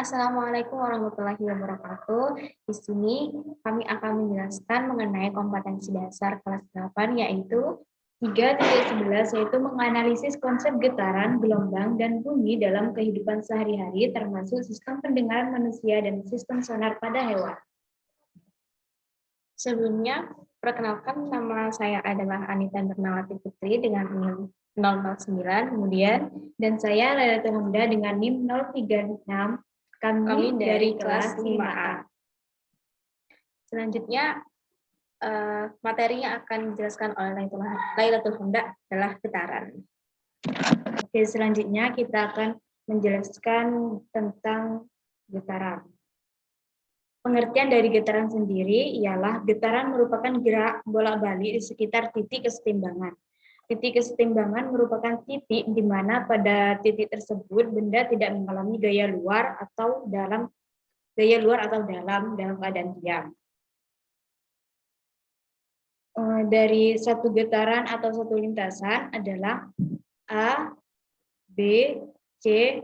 Assalamualaikum warahmatullahi wabarakatuh. Di sini kami akan menjelaskan mengenai kompetensi dasar kelas 8 yaitu 3.11 yaitu menganalisis konsep getaran, gelombang, dan bumi dalam kehidupan sehari-hari termasuk sistem pendengaran manusia dan sistem sonar pada hewan. Sebelumnya, perkenalkan nama saya adalah Anita Nurnawati Putri dengan NIM 009, kemudian dan saya Lailatul Hamda dengan NIM 036. Kami dari kelas 5A. Selanjutnya, materi yang akan dijelaskan oleh Lailatul Hamda adalah getaran. Oke, selanjutnya kita akan menjelaskan tentang getaran. Pengertian dari getaran sendiri ialah getaran merupakan gerak bolak-balik di sekitar titik kesetimbangan. Titik kesetimbangan merupakan titik di mana pada titik tersebut benda tidak mengalami gaya luar atau dalam keadaan diam. Dari satu getaran atau satu lintasan adalah A, B, C,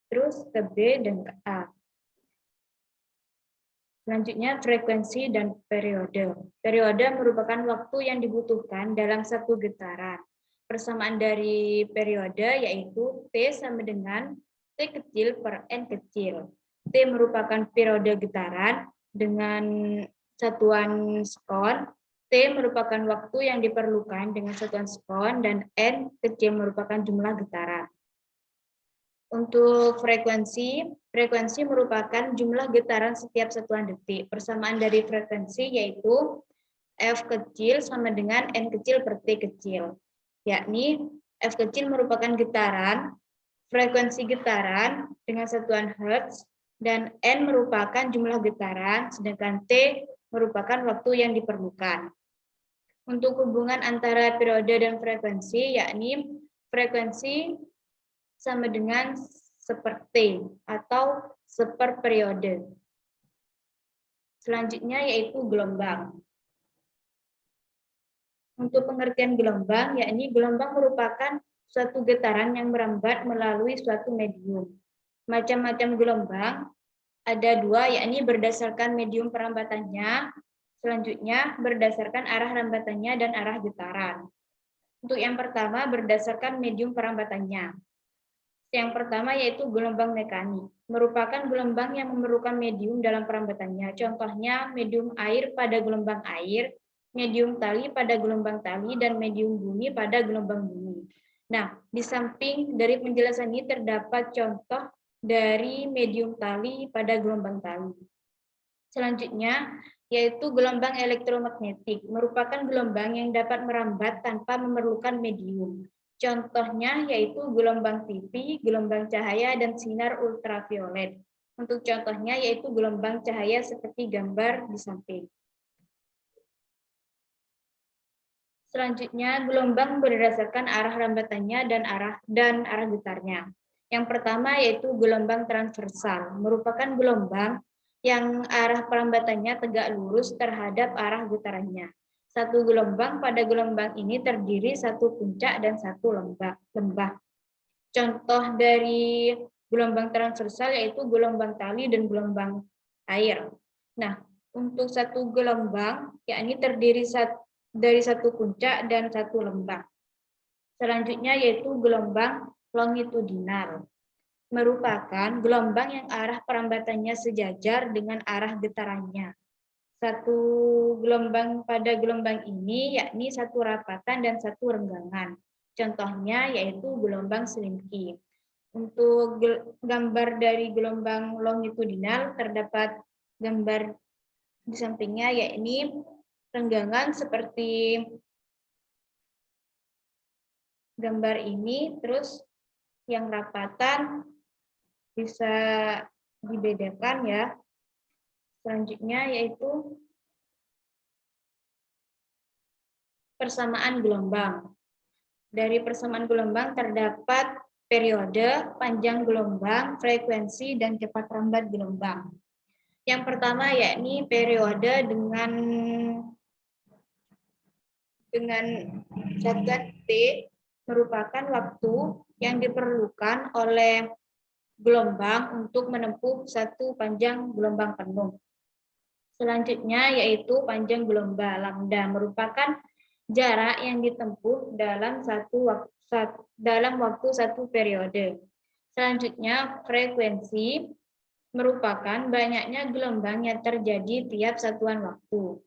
terus ke B dan ke A. Selanjutnya, frekuensi dan periode. Periode merupakan waktu yang dibutuhkan dalam satu getaran. Persamaan dari periode yaitu T sama dengan T kecil per N kecil. T merupakan periode getaran dengan satuan sekon. T merupakan waktu yang diperlukan dengan satuan sekon dan N kecil merupakan jumlah getaran. Untuk frekuensi merupakan jumlah getaran setiap satuan detik. Persamaan dari frekuensi yaitu F kecil sama dengan N kecil per T kecil. Yakni F kecil merupakan getaran, frekuensi getaran dengan satuan Hertz, dan N merupakan jumlah getaran, sedangkan T merupakan waktu yang diperlukan. Untuk hubungan antara periode dan frekuensi, yakni frekuensi sama dengan seperti atau seperperiode. Selanjutnya yaitu gelombang. Untuk pengertian gelombang, yakni gelombang merupakan suatu getaran yang merambat melalui suatu medium. Macam-macam gelombang ada dua, yakni berdasarkan medium perambatannya, selanjutnya berdasarkan arah rambatannya dan arah getaran. Untuk yang pertama berdasarkan medium perambatannya. Yang pertama yaitu gelombang mekanik, merupakan gelombang yang memerlukan medium dalam perambatannya. Contohnya medium air pada gelombang air, medium tali pada gelombang tali, dan medium bumi pada gelombang bumi. Nah, di samping dari penjelasan ini terdapat contoh dari medium tali pada gelombang tali. Selanjutnya, yaitu gelombang elektromagnetik, merupakan gelombang yang dapat merambat tanpa memerlukan medium. Contohnya yaitu gelombang TV, gelombang cahaya, dan sinar ultraviolet. Untuk contohnya yaitu gelombang cahaya seperti gambar di samping. Selanjutnya, gelombang berdasarkan arah rambatannya dan arah getarnya. Yang pertama yaitu gelombang transversal, merupakan gelombang yang arah perambatannya tegak lurus terhadap arah getarannya. Satu gelombang pada gelombang ini terdiri satu puncak dan satu lembah. Contoh dari gelombang transversal yaitu gelombang tali dan gelombang air. Nah, untuk satu gelombang yakni terdiri dari satu puncak dan satu lembah. Selanjutnya yaitu gelombang longitudinal, merupakan gelombang yang arah perambatannya sejajar dengan arah getarannya. Satu gelombang pada gelombang ini yakni satu rapatan dan satu renggangan. Contohnya yaitu gelombang Slinky. Untuk gambar dari gelombang longitudinal terdapat gambar di sampingnya yakni renggangan seperti gambar ini, terus yang rapatan bisa dibedakan ya. Selanjutnya yaitu persamaan gelombang. Dari persamaan gelombang terdapat periode, panjang gelombang, frekuensi, dan cepat rambat gelombang. Yang pertama yakni periode dengan satuan T merupakan waktu yang diperlukan oleh gelombang untuk menempuh satu panjang gelombang penuh. Selanjutnya yaitu panjang gelombang lambda merupakan jarak yang ditempuh dalam waktu satu periode. Selanjutnya frekuensi merupakan banyaknya gelombang yang terjadi tiap satuan waktu.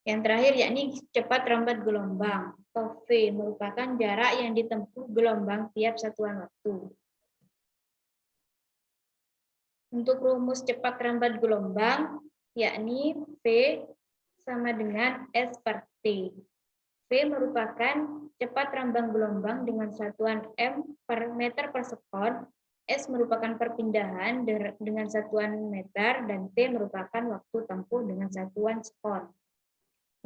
Yang terakhir yakni cepat lambat gelombang atau V merupakan jarak yang ditempuh gelombang tiap satuan waktu. Untuk rumus cepat lambat gelombang yakni V sama dengan S per T. V merupakan cepat rambang gelombang dengan satuan M per meter per sekon, S merupakan perpindahan dengan satuan meter, dan T merupakan waktu tempuh dengan satuan sekon.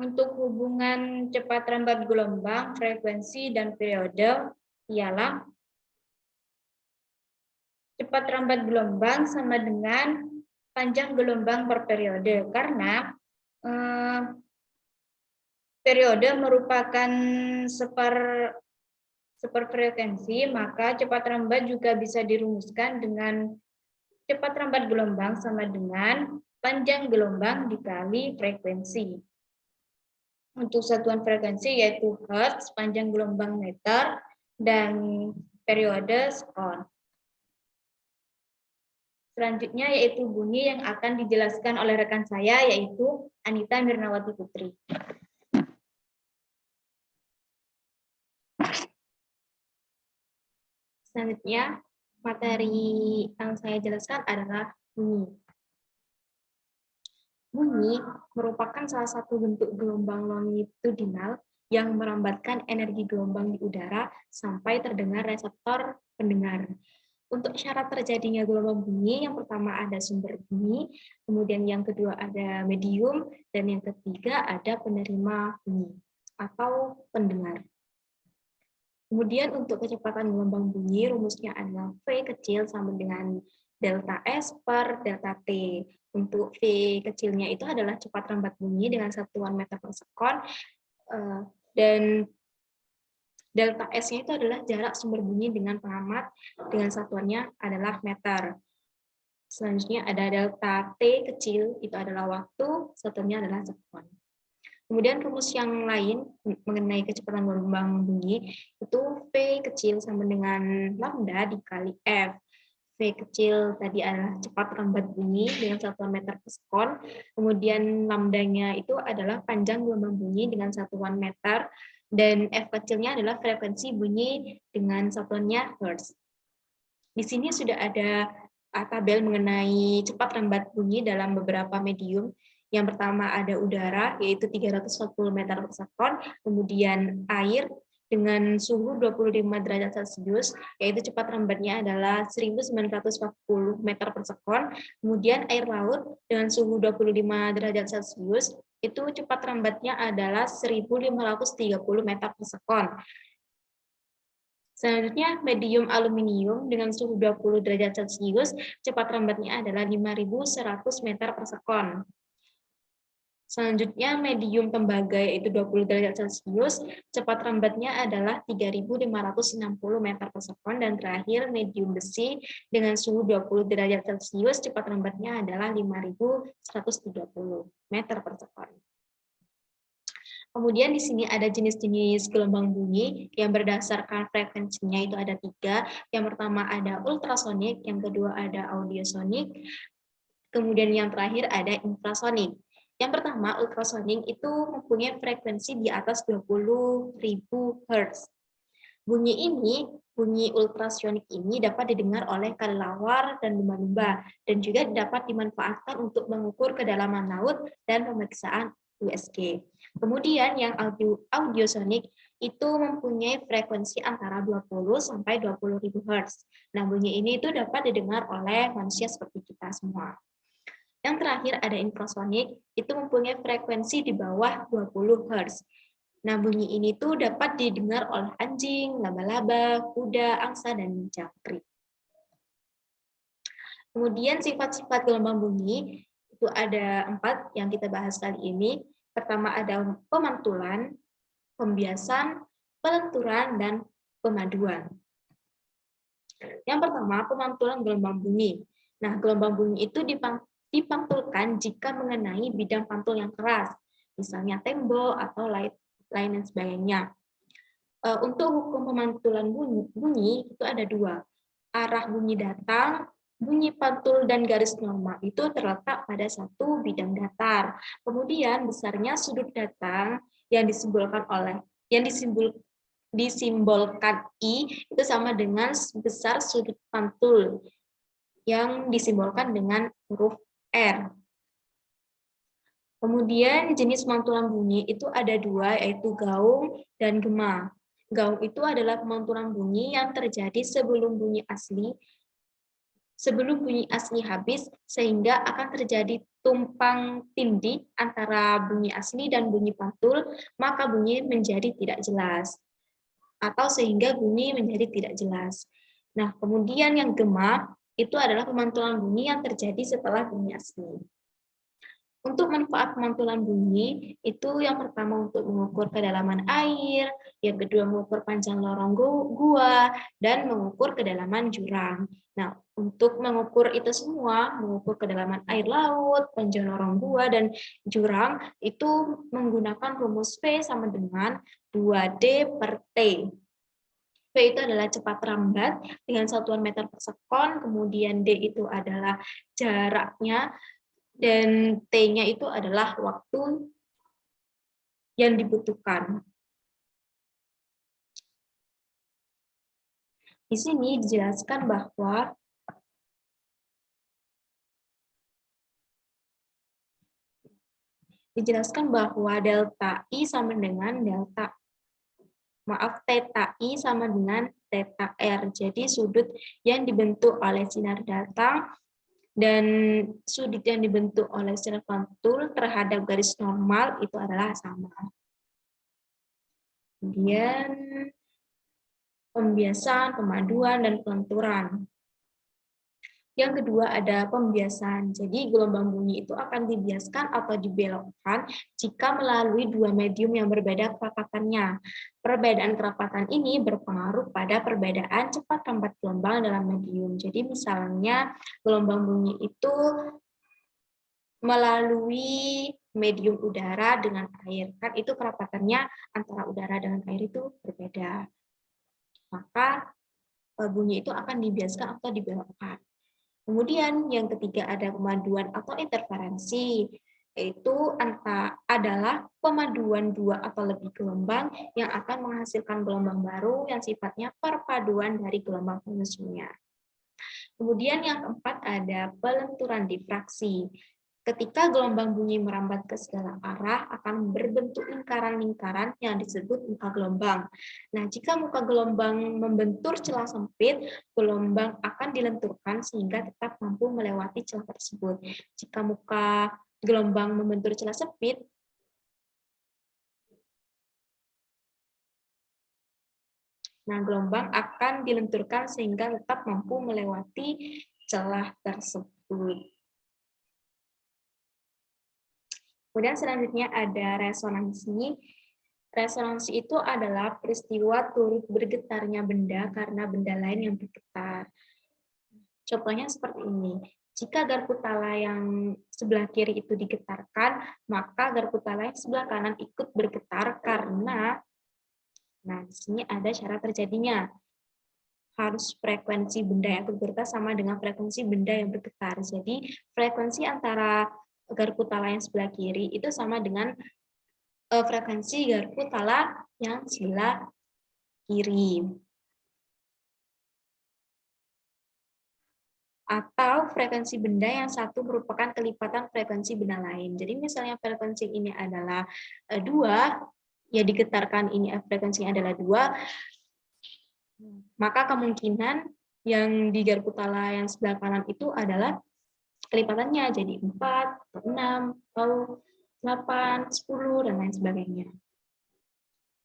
Untuk hubungan cepat lambat gelombang, frekuensi, dan periode ialah cepat lambat gelombang sama dengan panjang gelombang per periode, karena periode merupakan seperfrekuensi, maka cepat lambat juga bisa dirumuskan dengan cepat lambat gelombang sama dengan panjang gelombang dikali frekuensi. Untuk satuan frekuensi yaitu hertz, panjang gelombang meter, dan periode sekon. Selanjutnya yaitu bunyi yang akan dijelaskan oleh rekan saya, yaitu Anita Mirnawati Putri. Selanjutnya, materi yang saya jelaskan adalah bunyi. Bunyi merupakan salah satu bentuk gelombang longitudinal yang merambatkan energi gelombang di udara sampai terdengar reseptor pendengar. Untuk syarat terjadinya gelombang bunyi, yang pertama ada sumber bunyi, kemudian yang kedua ada medium, dan yang ketiga ada penerima bunyi atau pendengar. Kemudian untuk kecepatan gelombang bunyi, rumusnya adalah V kecil sama dengan delta S per delta T. Untuk V kecilnya itu adalah cepat lambat bunyi dengan satuan meter per sekon, dan delta S-nya itu adalah jarak sumber bunyi dengan pengamat dengan satuannya adalah meter. Selanjutnya ada delta T kecil, itu adalah waktu, satuannya adalah sekon. Kemudian rumus yang lain mengenai kecepatan gelombang bunyi, itu V kecil sama dengan lambda dikali F. V kecil tadi adalah cepat lambat bunyi dengan satuan meter per sekon, kemudian lambdanya itu adalah panjang gelombang bunyi dengan satuan meter, dan F kecilnya adalah frekuensi bunyi dengan satuannya hertz. Di sini sudah ada tabel mengenai cepat lambat bunyi dalam beberapa medium. Yang pertama ada udara, yaitu 340 meter per sekon, kemudian air dengan suhu 25 derajat Celcius, yaitu cepat lambatnya adalah 1940 meter per sekon, kemudian air laut dengan suhu 25 derajat Celcius, itu cepat lambatnya adalah 1530 meter per sekon. Selanjutnya, medium aluminium dengan suhu 20 derajat Celcius, cepat lambatnya adalah 5100 meter per sekon. Selanjutnya, medium tembaga yaitu 20 derajat Celcius, cepat lambatnya adalah 3560 meter per sekon, dan terakhir medium besi dengan suhu 20 derajat Celcius, cepat lambatnya adalah 5130 meter per sekon. Kemudian di sini ada jenis-jenis gelombang bunyi yang berdasarkan frekuensinya itu ada 3. Yang pertama ada ultrasonik, yang kedua ada audiosonik, kemudian yang terakhir ada infrasonik. Yang pertama ultrasonik itu mempunyai frekuensi di atas 20.000 Hz. Bunyi ultrasonik ini dapat didengar oleh kelelawar dan lumba-lumba, dan juga dapat dimanfaatkan untuk mengukur kedalaman laut dan pemeriksaan USG. Kemudian yang audiosonik itu mempunyai frekuensi antara 20 sampai 20.000 Hz. Nah, bunyi ini itu dapat didengar oleh manusia seperti kita semua. Yang terakhir ada infrasonik, itu mempunyai frekuensi di bawah 20 Hz. Nah, bunyi ini tuh dapat didengar oleh anjing, laba-laba, kuda, angsa, dan jangkrik. Kemudian sifat-sifat gelombang bunyi itu ada 4 yang kita bahas kali ini. Pertama ada pemantulan, pembiasan, pelenturan, dan pemaduan. Yang pertama, pemantulan gelombang bunyi. Nah, gelombang bunyi itu dipantulkan jika mengenai bidang pantul yang keras, misalnya tembok atau lain dan sebagainya. Untuk hukum pemantulan bunyi itu ada dua. Arah bunyi datang, bunyi pantul dan garis normal itu terletak pada satu bidang datar. Kemudian besarnya sudut datang yang disimbolkan I itu sama dengan besar sudut pantul yang disimbolkan dengan huruf R. Kemudian jenis pantulan bunyi itu ada dua, yaitu gaung dan gema. Gaung itu adalah pemantulan bunyi yang terjadi sebelum bunyi asli habis, sehingga akan terjadi tumpang tindih antara bunyi asli dan bunyi pantul, maka bunyi menjadi tidak jelas. Atau sehingga bunyi menjadi tidak jelas. Nah, kemudian yang gema itu adalah pemantulan bunyi yang terjadi setelah bunyi asli. Untuk manfaat pemantulan bunyi, itu yang pertama untuk mengukur kedalaman air, yang kedua mengukur panjang lorong gua, dan mengukur kedalaman jurang. Nah, untuk mengukur itu semua, mengukur kedalaman air laut, panjang lorong gua, dan jurang, itu menggunakan rumus V sama dengan 2D per T. V itu adalah cepat lambat dengan satuan meter per sekon, kemudian D itu adalah jaraknya, dan T-nya itu adalah waktu yang dibutuhkan. Di sini dijelaskan bahwa delta I sama dengan theta I sama dengan theta R. Jadi sudut yang dibentuk oleh sinar datang dan sudut yang dibentuk oleh sinar pantul terhadap garis normal itu adalah sama. Kemudian pembiasan, pemaduan, dan pelenturan. Yang kedua ada pembiasan. Jadi gelombang bunyi itu akan dibiaskan atau dibelokkan jika melalui dua medium yang berbeda kerapatannya. Perbedaan kerapatan ini berpengaruh pada perbedaan cepat lambat gelombang dalam medium. Jadi misalnya gelombang bunyi itu melalui medium udara dengan air. Kan itu kerapatannya antara udara dengan air itu berbeda. Maka bunyi itu akan dibiaskan atau dibelokkan. Kemudian yang ketiga ada pemaduan atau interferensi, yaitu adalah pemaduan dua atau lebih gelombang yang akan menghasilkan gelombang baru yang sifatnya perpaduan dari gelombang penyusunnya. Kemudian yang keempat ada pelenturan difraksi. Ketika gelombang bunyi merambat ke segala arah, akan berbentuk lingkaran-lingkaran yang disebut muka gelombang. Nah, jika muka gelombang membentur celah sempit, gelombang akan dilenturkan sehingga tetap mampu melewati celah tersebut. Jika muka gelombang membentur celah sempit, nah gelombang akan dilenturkan sehingga tetap mampu melewati celah tersebut. Kemudian selanjutnya ada resonansi. Resonansi itu adalah peristiwa turut bergetarnya benda karena benda lain yang bergetar. Contohnya seperti ini. Jika garpu tala yang sebelah kiri itu digetarkan, maka garpu tala yang sebelah kanan ikut bergetar karena, nah di sini ada syarat terjadinya. Harus frekuensi benda yang ikut bergetar sama dengan frekuensi benda yang bergetar. Jadi frekuensi antara garpu tala yang sebelah kiri itu sama dengan frekuensi garpu tala yang sebelah kiri. Atau frekuensi benda yang satu merupakan kelipatan frekuensi benda lain. Jadi misalnya frekuensi ini adalah 2, ya digetarkan ini frekuensinya adalah 2, maka kemungkinan yang di garpu tala yang sebelah kanan itu adalah kelipatannya jadi 4, 6, atau 8, 10, dan lain sebagainya.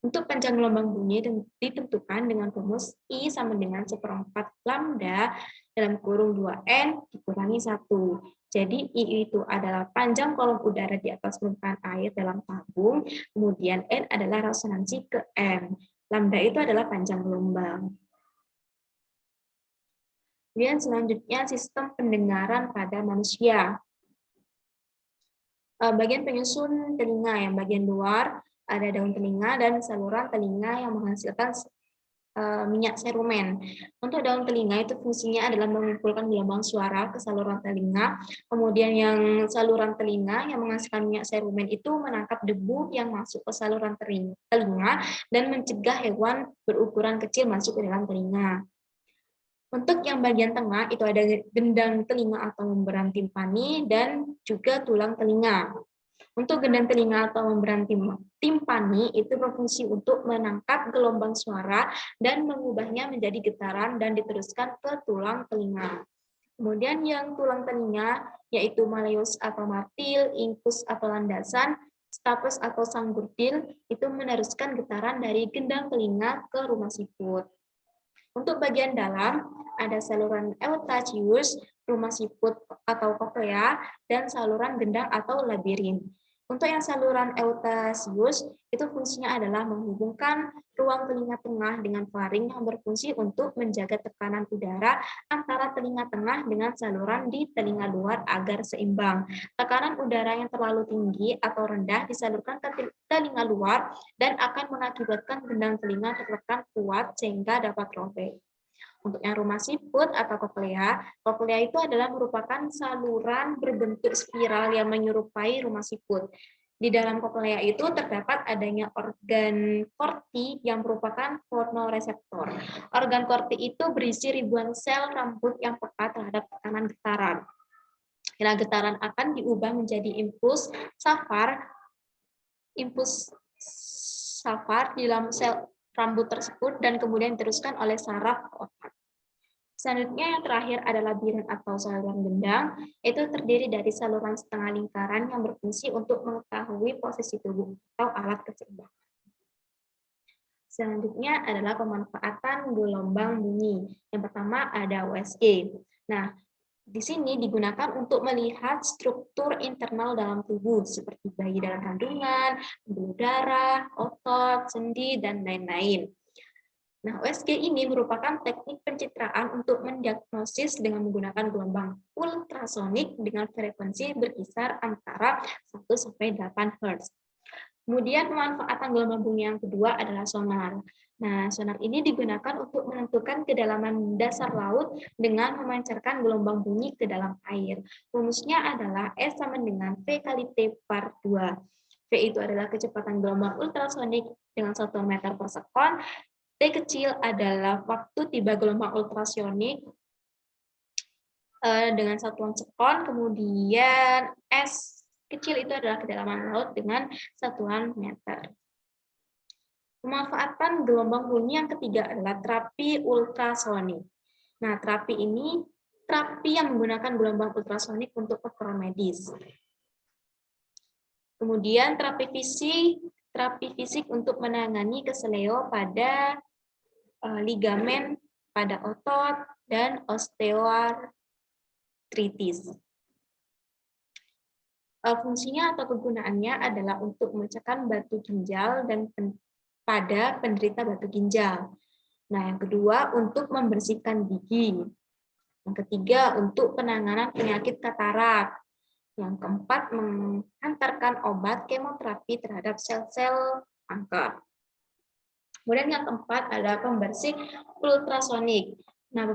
Untuk panjang gelombang bunyi ditentukan dengan rumus I sama dengan 1/4 lambda dalam kurung 2N dikurangi 1. Jadi I itu adalah panjang kolom udara di atas permukaan air dalam tabung, kemudian N adalah resonansi ke M. Lambda itu adalah panjang gelombang. Kemudian selanjutnya sistem pendengaran pada manusia. Bagian penyusun telinga yang bagian luar ada daun telinga dan saluran telinga yang menghasilkan minyak serumen. Untuk daun telinga itu fungsinya adalah mengumpulkan gelombang suara ke saluran telinga. Kemudian yang saluran telinga yang menghasilkan minyak serumen itu menangkap debu yang masuk ke saluran telinga dan mencegah hewan berukuran kecil masuk ke dalam telinga. Untuk yang bagian tengah itu ada gendang telinga atau membran timpani dan juga tulang telinga. Untuk gendang telinga atau membran timpani itu berfungsi untuk menangkap gelombang suara dan mengubahnya menjadi getaran dan diteruskan ke tulang telinga. Kemudian yang tulang telinga yaitu malleus atau martil, incus atau landasan, stapes atau sanggurtil itu meneruskan getaran dari gendang telinga ke rumah siput. Untuk bagian dalam, ada saluran eustachus, rumah siput atau koklea, dan saluran gendang atau labirin. Untuk yang saluran eustachus, itu fungsinya adalah menghubungkan ruang telinga tengah dengan faring yang berfungsi untuk menjaga tekanan udara antara telinga tengah dengan saluran di telinga luar agar seimbang. Tekanan udara yang terlalu tinggi atau rendah disalurkan ke telinga luar dan akan mengakibatkan gendang telinga tertekan kuat sehingga dapat robek. Untuk yang rumah siput atau koklea itu adalah merupakan saluran berbentuk spiral yang menyerupai rumah siput. Di dalam koklea itu terdapat adanya organ korti yang merupakan fonoreseptor. Organ korti itu berisi ribuan sel rambut yang peka terhadap tekanan getaran. Bila getaran akan diubah menjadi impuls safar di dalam sel rambut tersebut dan kemudian diteruskan oleh saraf ke otak. Selanjutnya yang terakhir adalah labirin atau saluran gendang. Itu terdiri dari saluran setengah lingkaran yang berfungsi untuk mengetahui posisi tubuh atau alat keseimbangan. Selanjutnya adalah pemanfaatan gelombang bunyi. Yang pertama ada USG. Nah, di sini digunakan untuk melihat struktur internal dalam tubuh seperti bayi dalam kandungan, pembuluh darah, otot, sendi, dan lain-lain. Nah, USG ini merupakan teknik pencitraan untuk mendiagnosis dengan menggunakan gelombang ultrasonik dengan frekuensi berkisar antara 1 sampai 8 Hz. Kemudian pemanfaatan gelombang bunyi yang kedua adalah sonar. Nah, sonar ini digunakan untuk menentukan kedalaman dasar laut dengan memancarkan gelombang bunyi ke dalam air. Rumusnya adalah E sama dengan V kali T per 2. V itu adalah kecepatan gelombang ultrasonik dengan 1 meter per sekon. T kecil adalah waktu tiba gelombang ultrasonik dengan satuan sekon, kemudian S kecil itu adalah kedalaman laut dengan satuan meter. Pemanfaatan gelombang bunyi yang ketiga adalah terapi ultrasonik. Nah, terapi ini terapi yang menggunakan gelombang ultrasonik untuk keperluan medis. Kemudian terapi fisik untuk menangani keseleo pada ligamen pada otot dan osteoartritis. Fungsinya atau kegunaannya adalah untuk memecahkan batu ginjal dan pada penderita batu ginjal. Nah, yang kedua untuk membersihkan gigi. Yang ketiga untuk penanganan penyakit katarak. Yang keempat menghantarkan obat kemoterapi terhadap sel-sel kanker. Kemudian yang keempat adalah pembersih ultrasonik. Nah,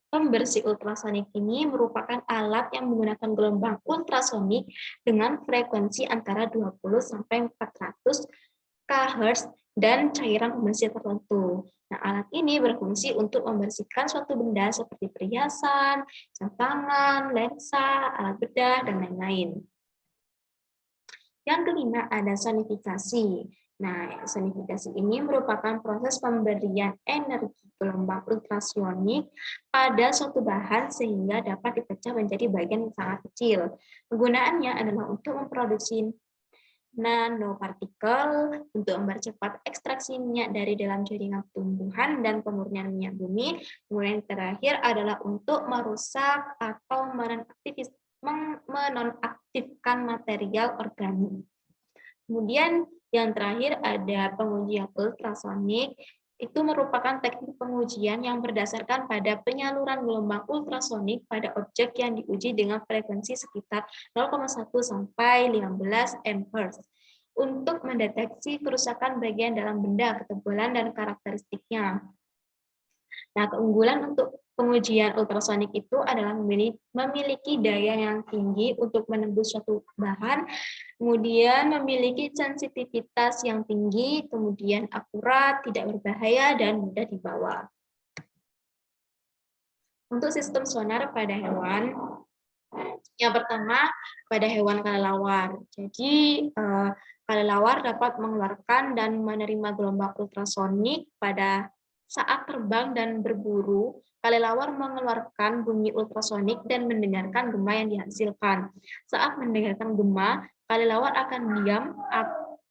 pembersih ultrasonik ini merupakan alat yang menggunakan gelombang ultrasonik dengan frekuensi antara 20 sampai 400 kHz dan cairan pembersih tertentu. Nah, alat ini berfungsi untuk membersihkan suatu benda seperti perhiasan, jam tangan, lensa, alat bedah, dan lain-lain. Yang kelima ada sonifikasi. Nah, sonifikasi ini merupakan proses pemberian energi gelombang ultrasonik pada suatu bahan sehingga dapat dipecah menjadi bagian yang sangat kecil. Penggunaannya adalah untuk memproduksi nanopartikel untuk mempercepat ekstraksi minyak dari dalam jaringan tumbuhan dan pemurnian minyak bumi. Kemudian yang terakhir adalah untuk merusak atau menonaktifkan material organik. Kemudian yang terakhir ada pengujian ultrasonik, itu merupakan teknik pengujian yang berdasarkan pada penyaluran gelombang ultrasonik pada objek yang diuji dengan frekuensi sekitar 0,1 sampai 15 MHz untuk mendeteksi kerusakan bagian dalam benda, ketebalan, dan karakteristiknya. Nah, keunggulan untuk pengujian ultrasonik itu adalah memiliki daya yang tinggi untuk menembus suatu bahan, kemudian memiliki sensitivitas yang tinggi, kemudian akurat, tidak berbahaya, dan mudah dibawa. Untuk sistem sonar pada hewan, yang pertama pada hewan kelelawar. Jadi kelelawar dapat mengeluarkan dan menerima gelombang ultrasonik pada saat terbang dan berburu. Kelelawar mengeluarkan bunyi ultrasonik dan mendengarkan gema yang dihasilkan. Saat mendengarkan gema, kelelawar akan diam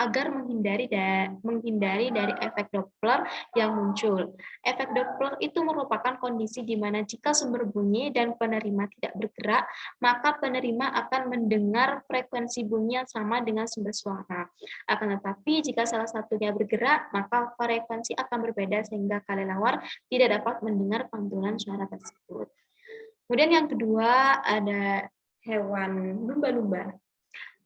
agar menghindari dari efek Doppler yang muncul. Efek Doppler itu merupakan kondisi di mana jika sumber bunyi dan penerima tidak bergerak, maka penerima akan mendengar frekuensi bunyi yang sama dengan sumber suara. Akan tetapi jika salah satunya bergerak, maka frekuensi akan berbeda sehingga kelelawar tidak dapat mendengar pantulan suara tersebut. Kemudian yang kedua ada hewan lumba-lumba.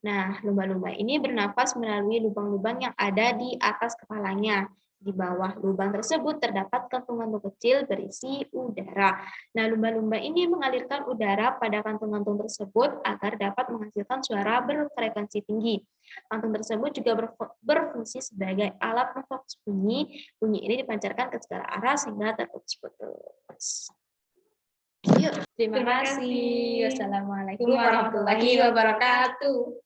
Nah, lumba-lumba ini bernafas melalui lubang-lubang yang ada di atas kepalanya. Di bawah lubang tersebut terdapat kantung-kantung kecil berisi udara. Nah, lumba-lumba ini mengalirkan udara pada kantung-kantung tersebut agar dapat menghasilkan suara berfrekuensi tinggi. Kantung tersebut juga berfungsi sebagai alat memfokus bunyi. Bunyi ini dipancarkan ke segala arah sehingga terputus-putus. Terima kasih. Wassalamualaikum warahmatullahi wabarakatuh.